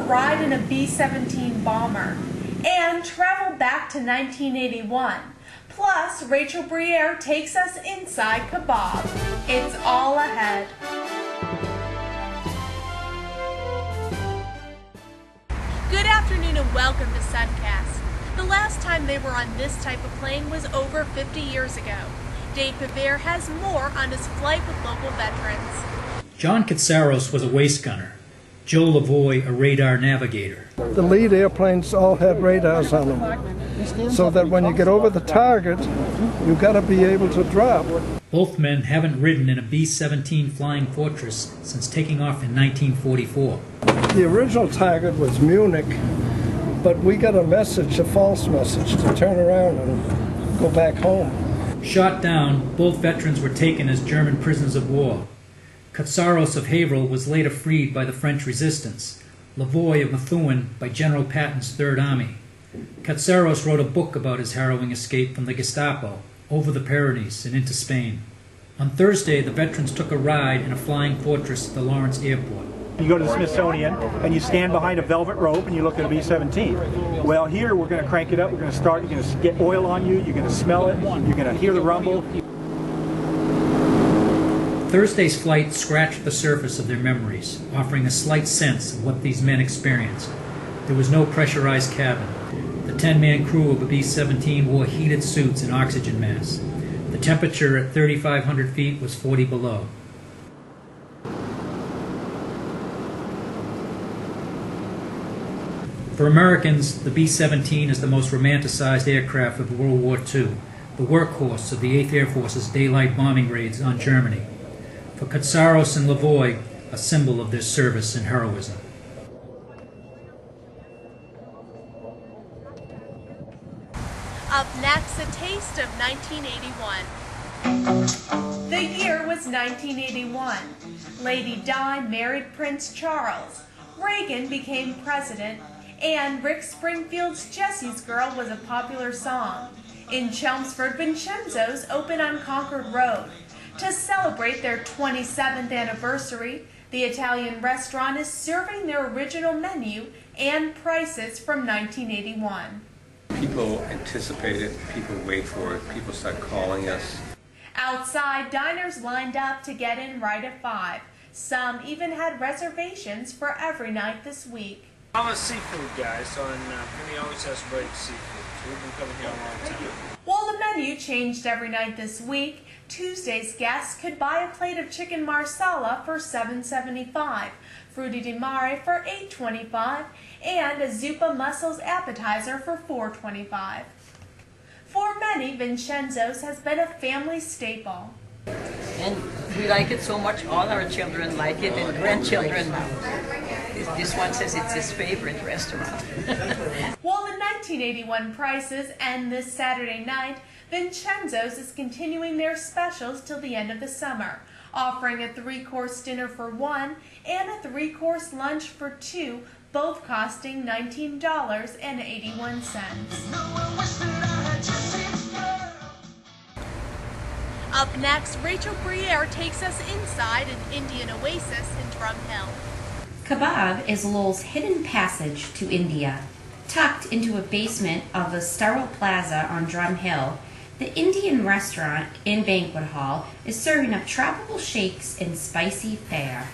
ride in a B-17 bomber and travel back to 1981. Plus, Rachel Briere takes us inside Kebab. It's all ahead. Good afternoon and welcome to Suncast. The last time they were on this type of plane was over 50 years ago. Dave Kebab has more on his flight with local veterans. John Katsaros was a waist gunner. Joe Lavoie, a radar navigator. The lead airplanes all had radars on them, so that when you get over the target, you've got to be able to drop. Both men haven't ridden in a B-17 Flying Fortress since taking off in 1944. The original target was Munich, but we got a message, a false message, to turn around and go back home. Shot down, both veterans were taken as German prisoners of war. Katsaros of Haverhill was later freed by the French resistance, Lavoie of Methuen by General Patton's Third Army. Katsaros wrote a book about his harrowing escape from the Gestapo, over the Pyrenees and into Spain. On Thursday, the veterans took a ride in a Flying Fortress at the Lawrence Airport. You go to the Smithsonian and you stand behind a velvet rope and you look at a B-17. Well, here we're going to crank it up, we're going to start, you're going to get oil on you, you're going to smell it, you're going to hear the rumble. Thursday's flight scratched the surface of their memories, offering a slight sense of what these men experienced. There was no pressurized cabin. The 10-man crew of a B-17 wore heated suits and oxygen masks. The temperature at 3,500 feet was 40 below. For Americans, the B-17 is the most romanticized aircraft of World War II, the workhorse of the 8th Air Force's daylight bombing raids on Germany. For Katsaros and Lavoie, a symbol of their service and heroism. Up next, a taste of 1981. The year was 1981. Lady Di married Prince Charles. Reagan became president, and Rick Springfield's Jessie's Girl was a popular song. In Chelmsford, Vincenzo's opened on Concord Road. To celebrate their 27th anniversary, the Italian restaurant is serving their original menu and prices from 1981. People anticipate it, people wait for it, people start calling us. Outside, diners lined up to get in right at 5. Some even had reservations for every night this week. I'm a seafood guy, so we always have great seafood. So we've been coming here a long time. While the menu changed every night this week, Tuesday's guests could buy a plate of chicken marsala for $7.75, frutti di mare for $8.25, and a zuppa mussels appetizer for $4.25. For many, Vincenzo's has been a family staple. And we like it so much, all our children like it, and grandchildren now. This one says it's his favorite restaurant. While the 1981 prices end this Saturday night, Vincenzo's is continuing their specials till the end of the summer, offering a 3-course dinner for 1 and a 3-course lunch for 2, both costing $19.81. Up next, Rachel Briere takes us inside an Indian oasis in Drum Hill. Kebab is Lowell's hidden passage to India. Tucked into a basement of the Sterile Plaza on Drum Hill, the Indian restaurant and banquet hall is serving up tropical shakes and spicy fare.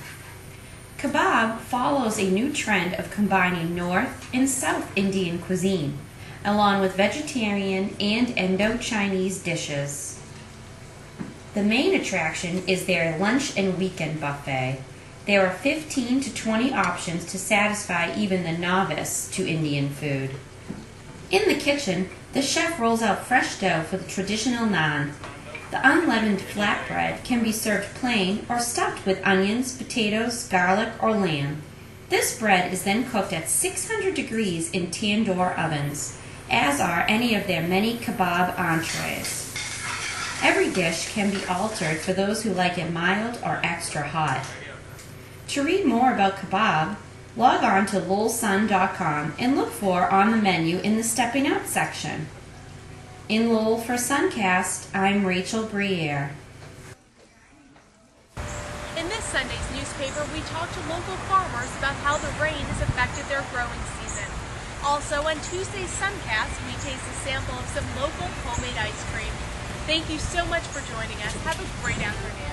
Kebab follows a new trend of combining North and South Indian cuisine, along with vegetarian and Indo-Chinese dishes. The main attraction is their lunch and weekend buffet. There are 15 to 20 options to satisfy even the novice to Indian food. In the kitchen, the chef rolls out fresh dough for the traditional naan. The unleavened flatbread can be served plain or stuffed with onions, potatoes, garlic, or lamb. This bread is then cooked at 600 degrees in tandoor ovens, as are any of their many kebab entrees. Every dish can be altered for those who like it mild or extra hot. To read more about kebab, log on to lowellsun.com and look for On the Menu in the Stepping Out section. In Lowell for Suncast, I'm Rachel Briere. In this Sunday's newspaper, we talked to local farmers about how the rain has affected their growing season. Also, on Tuesday's Suncast, we taste a sample of some local homemade ice cream. Thank you so much for joining us. Have a great afternoon.